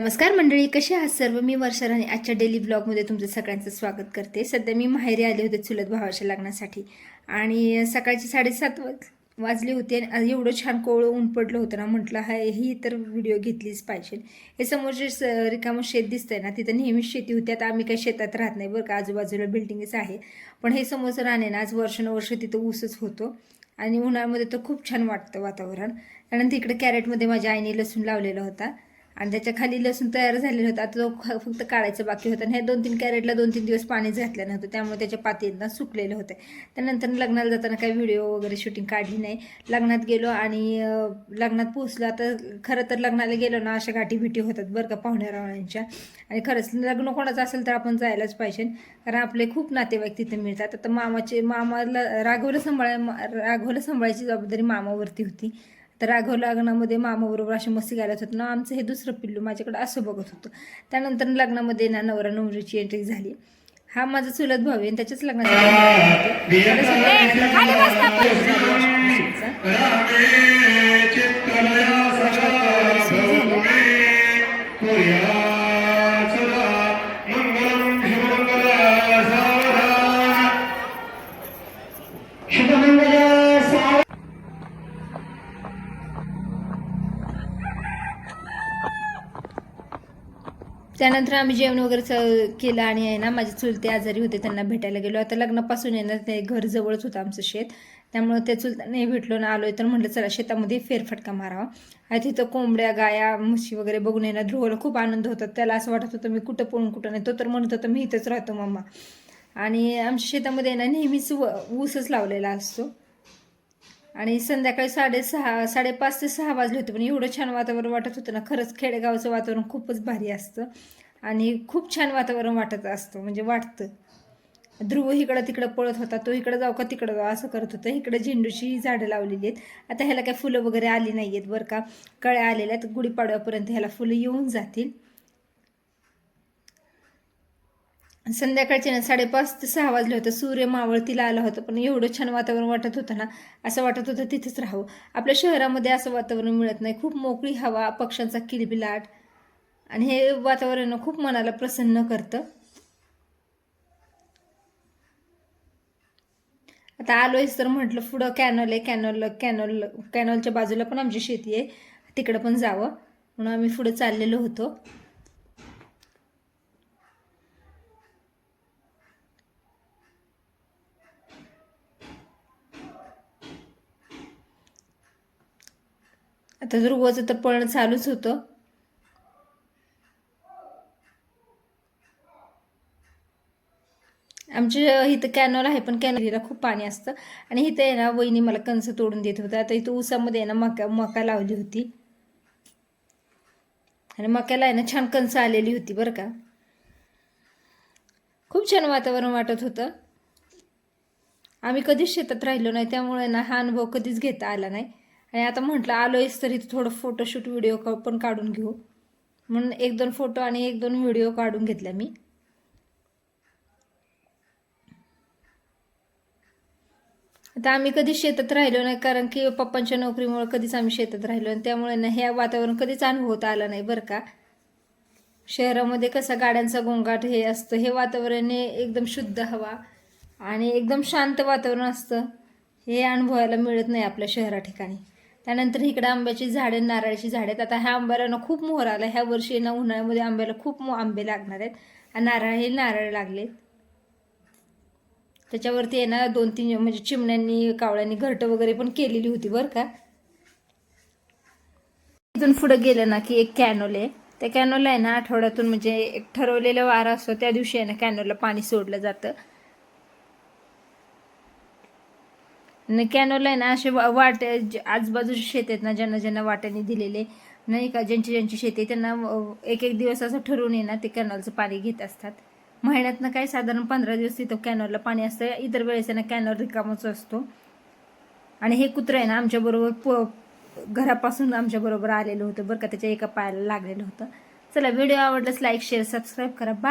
नमस्कार मंडळी, कसे आहात सर्व? मी वर्षा राणे आजच्या डेली ब्लॉगमध्ये तुमचं सगळ्यांचं स्वागत करते. सध्या मी माहेरी आले होते चुलत भावाच्या लग्नासाठी आणि सकाळची 7:30 वाजले होते आणि एवढं छान कोवळं ऊन पडलं होतं ना, म्हटलं ही तर व्हिडिओ घेतलीच पाहिजे. हे समोर जे रिकामं शेत दिसतंय ना, तिथं नेहमीच शेती होती. आता आम्ही काही शेतात राहत नाही बरं का, आजूबाजूला बिल्डिंगच आहे. पण हे समोरचं राणे ना, आज वर्षानुवर्ष तिथं ऊसच होतो आणि उन्हाळ्यामध्ये तर खूप छान वाटतं वातावरण. त्यानंतर इकडे कॅरेटमध्ये माझ्या आईने लसूण लावलेला होता आणि त्याच्या खाली लसूण तयार झालेलं होतं. आता तो फक्त काढायचं बाकी होतं आणि ह्या 2-3 कॅरेटला 2-3 दिवस पाणीच घातलं नव्हतं, त्यामुळे त्याच्या पातींना सुकलेलं होतं. त्यानंतर लग्नाला जाताना काही व्हिडिओ वगैरे शूटिंग काढली नाही. लग्नात गेलो आणि लग्नात पोहोचलो. आता खरं तर लग्नाला गेलो ना, अशा गाठीभिटी होतात बरं का पाहुण्यारावळ्यांच्या. आणि खरंच लग्न कोणाचं असेल तर आपण जायलाच पाहिजे, कारण आपले खूप नातेवाईक तिथे मिळतात. आता मामाला राघवला सांभाळायची जबाबदारी मामावरती होती. तर राघव लग्नामध्ये मामाबरोबर अशी मस्ती घालत होतं ना, आमचं हे दुसरं पिल्लू माझ्याकडे असं बघत होतं. त्यानंतर लग्नामध्ये ना नवरा नवरीची एंट्री झाली. हा माझा चुलत भाऊ आहे, त्याच्याच लग्नात त्यानंतर आम्ही जेवण वगैरे केलं आणि आहे ना, माझे चुलते आजारी होते, त्यांना भेटायला गेलो. आता लग्नापासून आहे ना, ते घर जवळच होतं आमचं शेत, त्यामुळे ते चुलता नाही भेटलो ना, आलोय तर म्हटलं चला शेतामध्ये फेरफटका मारावा. आणि तिथं कोंबड्या गाया म्हशी वगैरे बघून येणार ध्रुवला खूप आनंद होता. त्याला असं वाटत होतं मी कुठं पळून कुठं नाही. तो तर म्हणत होता मी इथंच राहतो मम्मा. आणि आमच्या शेतामध्ये ना नेहमीच ऊसच लावलेला असतो. आणि संध्याकाळी 5:30 ते 6 वाजले होते, पण एवढं छान वातावरण वाटत होतं ना. खरंच खेडेगावचं वातावरण खूपच भारी असतं आणि खूप छान वातावरण वाटत असतं, म्हणजे वाटतं. ध्रुव इकडं तिकडं पळत होता, तो इकडं जाऊ का तिकडं जाऊ असं करत होतं. इकडं झेंडूची झाडं लावलेली आहेत. आता ह्याला काही फुलं वगैरे आली नाही आहेत बरं का, कळ्या आलेल्या आहेत. गुढीपाडव्यापर्यंत ह्याला फुलं येऊन जातील. संध्याकाळचे ना 5:30 ते 6 वाजले होते. सूर्य मावळतीला आला होता, पण एवढं छान वातावरण वाटत होतं ना, असं वाटत होतं तिथेच राहावं. आपल्या शहरामध्ये असं वातावरण मिळत नाही. खूप मोकळी हवा, पक्ष्यांचा किलबिलाट आणि हे वातावरण खूप मनाला प्रसन्न करतं. आता आलोयच तर म्हटलं पुढं कॅनॉल आहे, कॅनॉलच्या बाजूला पण आमची शेती आहे, तिकडं पण जावं म्हणून आम्ही पुढे चाललेलो होतो. आता ध्रुवाचं तर पळणं चालूच होतं. आमच्या इथं कॅनॉल आहे, पण कॅनॉलला खूप पाणी असतं. आणि इथं आहे ना, वहिनी मला कणस तोडून देत होतं. आता इथं ऊसामध्ये आहे ना मका लावली होती आणि मक्याला आहे ना छान कणस आलेली होती बरं का. खूप छान वातावरण वाटत होतं. आम्ही कधीच शेतात राहिलो नाही, त्यामुळे ना हा अनुभव कधीच घेता आला नाही. आणि आता म्हटलं आलोयच तरी थोडं फोटोशूट व्हिडिओ पण काढून घेऊ म्हणून 1-2 फोटो आणि 1-2 व्हिडिओ काढून घेतला मी. आता आम्ही कधीच शेतात राहिलो नाही, कारण की पप्पांच्या नोकरीमुळे कधीच आम्ही शेतात राहिलो आणि त्यामुळे ना हे वातावरण कधीच अनुभवता आलं नाही बरं का. शहरामध्ये कसा गाड्यांचा गोंगाट हे असतं, हे वातावरण एकदम शुद्ध हवा आणि एकदम शांत वातावरण असतं. हे अनुभवायला मिळत नाही आपल्या शहरा ठिकाणी. त्यानंतर इकडे आंब्याची झाडे, नारळाची झाडे आहेत. आता ह्या आंब्याला ना खूप मोहर आला. ह्या वर्षी ना उन्हाळ्यामध्ये आंब्याला खूप आंबे लागणार आहेत आणि नारळ लागले. त्याच्यावरती आहे ना 2-3 म्हणजे चिमण्यांनी कावळ्यांनी घरटं वगैरे पण केलेली होती बरं का. इथून पुढे गेलं ना की एक कॅनोल आहे. त्या कॅनोलला आहे ना आठवड्यातून म्हणजे एक ठरवलेला वार असतो, त्या दिवशी आहे ना कॅनोलला पाणी सोडलं जातं. आणि कॅनोलला आहे ना असे वाटे आजूबाजूचे शेत आहेत ना, ज्यांना ज्यांना वाट्याने दिलेले नाही का, ज्यांची शेती त्यांना एक दिवस असं ठरवून आहे ना ते कॅनॉलचं पाणी घेत असतात. महिन्यातनं काय साधारण 15 दिवस तिथं कॅनॉलला पाणी असतं. इतर वेळेस ना कॅनॉल रिकामच असतो. आणि हे कुत्रं आहे ना आमच्याबरोबर घरापासून आमच्याबरोबर आलेलं होतं बरं का, त्याच्या एका पायाला लागलेलं होतं. चला, व्हिडिओ आवडल्यास लाईक शेअर सबस्क्राईब करा. बाय.